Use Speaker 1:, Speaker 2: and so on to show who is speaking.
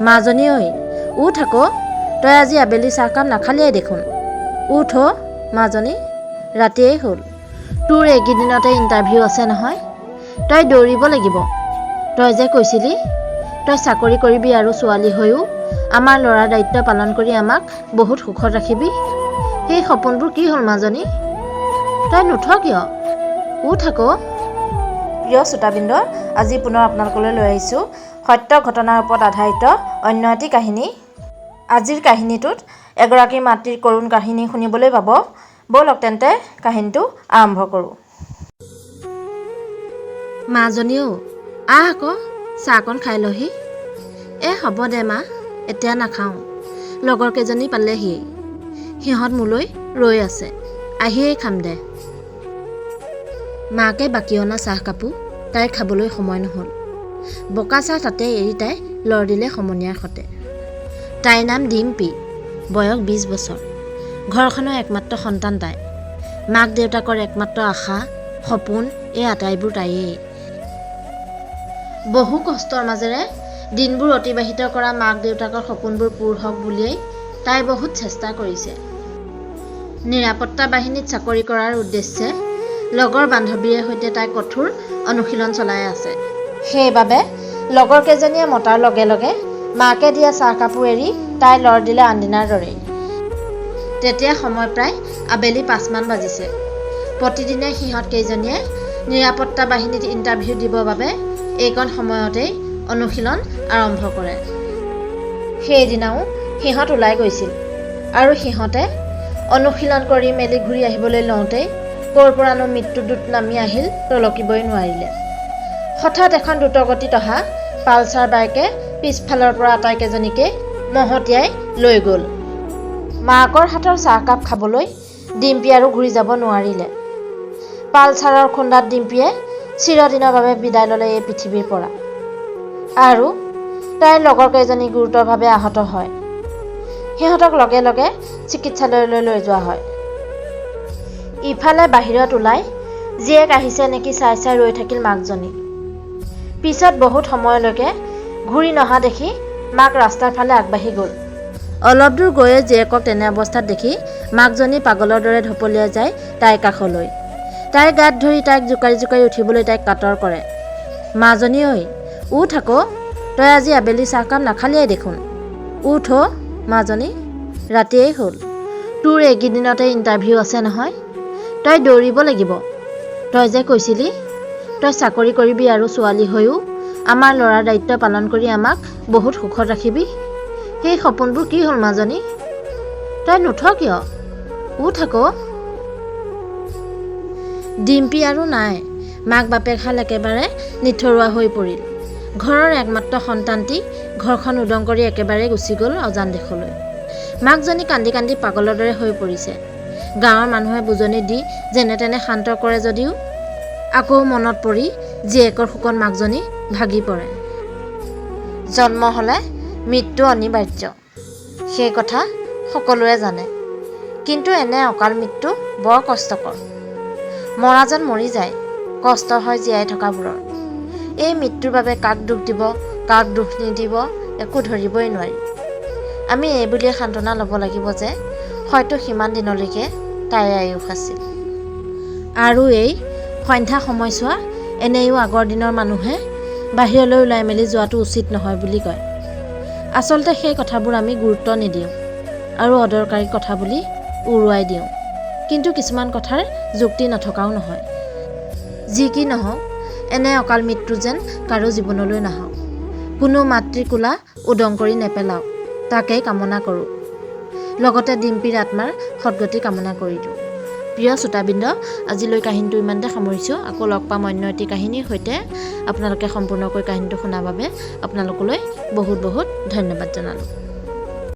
Speaker 1: মাজনী ঐ উঠ আকৌ, তই আজি আবেলি চাহকাপ নাখালিয়েই দেখোন। উঠ অ' মাজনী, ৰাতিয়েই হ'ল। তোৰ এইকেইদিনতে ইণ্টাৰভিউ আছে নহয়, তই দৌৰিব লাগিব। তই যে কৈছিলি তই চাকৰি কৰিবি আৰু ছোৱালী হৈও আমাৰ ল'ৰাৰ দায়িত্ব পালন কৰি আমাক বহুত সুখত ৰাখিবি। সেই সপোনবোৰ কি হ'ল মাজনী? তই নুঠ কিয়? উঠ আকৌ। প্ৰিয় শ্ৰোতাবৃন্দ, আজি পুনৰ আপোনালোকলৈ লৈ আহিছোঁ সত্য ঘটনাৰ ওপৰত আধাৰিত অন্য এটি কাহিনী। আজিৰ কাহিনীটোত এগৰাকী মাতৃৰ কৰুণ কাহিনী শুনিবলৈ পাব। ব'লক তেন্তে কাহিনীটো আৰম্ভ কৰোঁ। মাজনীও আহ আকৌ, চাহকণ খাই লহি। হ'ব দে মা, এতিয়া নাখাওঁ। লগৰ কেইজনী পালেহি, সিহঁত মোলৈ ৰৈ আছে, আহিয়েই খাম দে। মাকে বাকী অনা চাহকাপো তাইৰ খাবলৈ সময় নহ'ল। বকা চাহ তাতে এৰি তাই লৰ দিলে সমনীয়াৰ সতে। তাইৰ নাম ডিম্পী, বয়স 20 বছৰ। ঘৰখনৰ একমাত্ৰ সন্তান তাই। মাক দেউতাকৰ একমাত্ৰ আশা সপোন এই আটাইবোৰ তাইয়েই। বহু কষ্টৰ মাজেৰে দিনবোৰ অতিবাহিত কৰা মাক দেউতাকৰ সপোনবোৰ পূৰ হওক বুলিয়েই তাই বহুত চেষ্টা কৰিছে। নিৰাপত্তা বাহিনীত চাকৰি কৰাৰ উদ্দেশ্যে লগৰ বান্ধৱীৰে সৈতে তাই কঠোৰ অনুশীলন চলাই আছে। সেইবাবে লগৰ কেইজনীয়ে মতাৰ লগে লগে মাকে দিয়া চাহকাপোৰ এৰি তাই লৰ দিলে আনদিনাৰ দৰেই। তেতিয়া সময় প্ৰায় আবেলি 5মান বাজিছে। প্ৰতিদিনে সিহঁত কেইজনীয়ে নিৰাপত্তা বাহিনীত ইণ্টাৰভিউ দিবৰ বাবে এইকণ সময়তেই অনুশীলন আৰম্ভ কৰে। সেইদিনাও সিহঁত ওলাই গৈছিল আৰু সিহঁতে অনুশীলন কৰি মেলি ঘূৰি আহিবলৈ লওঁতেই ক'ৰ পৰানো মৃত্যুদূত নামি আহিল টলকিবই নোৱাৰিলে। হঠাৎ এখন দ্ৰুতগতিত অহা পালচাৰ বাইকে পিছফালৰ পৰা আটাইকেইজনীকে মহতিয়াই লৈ গ'ল। মাকৰ হাতৰ চাহকাপ খাবলৈ ডিম্পী আৰু ঘূৰি যাব নোৱাৰিলে। পালচাৰৰ খুন্দাত ডিম্পীয়ে চিৰদিনৰ বাবে বিদায় ল'লে এই পৃথিৱীৰ পৰা। আৰু তাইৰ লগৰ কেইজনী গুৰুতৰভাৱে আহত হয়। সিহঁতক লগে লগে চিকিৎসালয়লৈ লৈ যোৱা হয়। ইফালে বাহিৰত ওলাই জীয়েক আহিছে নেকি চাই চাই ৰৈ থাকিল মাকজনী। পিছত বহুত সময়লৈকে ঘূৰি নহা দেখি মাক ৰাস্তাৰ ফালে আগবাঢ়ি গ'ল। অলপ দূৰ গৈয়ে জীয়েকক তেনে অৱস্থাত দেখি মাকজনী পাগলৰ দৰে ঢপলিয়াই যায় তাইৰ কাষলৈ। তাইৰ গাত ধৰি তাইক জোকাৰি জোকাৰি উঠিবলৈ তাইক কাতৰ কৰে। মাজনী ঐ উঠ আকৌ, তই আজি আবেলি চাহকাপ নাখালিয়েই দেখোন। উঠ অ' মাজনী, ৰাতিয়েই হ'ল। তোৰ এইকেইদিনতে ইণ্টাৰভিউ আছে নহয়, তই দৌৰিব লাগিব। তই যে কৈছিলি তই চাকৰি কৰিবি আৰু ছোৱালী হৈও আমাৰ ল'ৰাৰ দায়িত্ব পালন কৰি আমাক বহুত সুখত ৰাখিবি। সেই সপোনবোৰ কি হ'ল মাজনী? তই নুঠ কিয়? উঠ আকৌ। ডিম্পী আৰু নাই। মাক বাপেকহাল একেবাৰে নিথৰুৱা হৈ পৰিল। ঘৰৰ একমাত্ৰ সন্তানটি ঘৰখন উদং কৰি একেবাৰে গুচি গ'ল অজান দেশলৈ। মাকজনী কান্দি কান্দি পাগলৰ দৰে হৈ পৰিছে। গাঁৱৰ মানুহে বুজনি দি যেনে তেনে শান্ত কৰে যদিও আকৌ মনত পৰি জীয়েকৰ শোকত মাকজনী ভাগি পৰে। জন্ম হ'লে মৃত্যু অনিবাৰ্য, সেই কথা সকলোৱে জানে। কিন্তু এনে অকাল মৃত্যু বৰ কষ্টকৰ। মৰা যেন মৰি যায়, কষ্ট হয় জীয়াই থকাবোৰৰ। এই মৃত্যুৰ বাবে কাক দুখ দিব কাক দুখ নিদিব একো ধৰিবই নোৱাৰি। আমি এই বুলিয়ে সান্তনা ল'ব লাগিব যে হয়তো সিমান দিনলৈকে তাইৰ আয়ুস আছিল। আৰু এই সন্ধ্যা সময়ছোৱা এনেও আগৰ দিনৰ মানুহে বাহিৰলৈ ওলাই মেলি যোৱাটো উচিত নহয় বুলি কয়। আচলতে সেই কথাবোৰ আমি গুৰুত্ব নিদিওঁ আৰু অদৰকাৰী কথা বুলি উৰুৱাই দিওঁ। কিন্তু কিছুমান কথাৰ যুক্তি নথকাও নহয়। যি কি নহওক, এনে অকাল মৃত্যু যেন কাৰো জীৱনলৈ নাহক। কোনো মাতৃৰ কোলা উদং কৰি নেপেলাওক, তাকেই কামনা কৰোঁ। লগতে ডিম্পীৰ আত্মাৰ সদ্গতি কামনা কৰিলোঁ। প্ৰিয় শ্ৰোতাবৃন্দ, আজিলৈ কাহিনীটো ইমানতে সামৰিছোঁ। আকৌ লগ পাম অন্য এটি কাহিনীৰ সৈতে। আপোনালোকে সম্পূৰ্ণকৈ কাহিনীটো শুনাৰ বাবে আপোনালোকলৈ বহুত বহুত ধন্যবাদ জনালোঁ।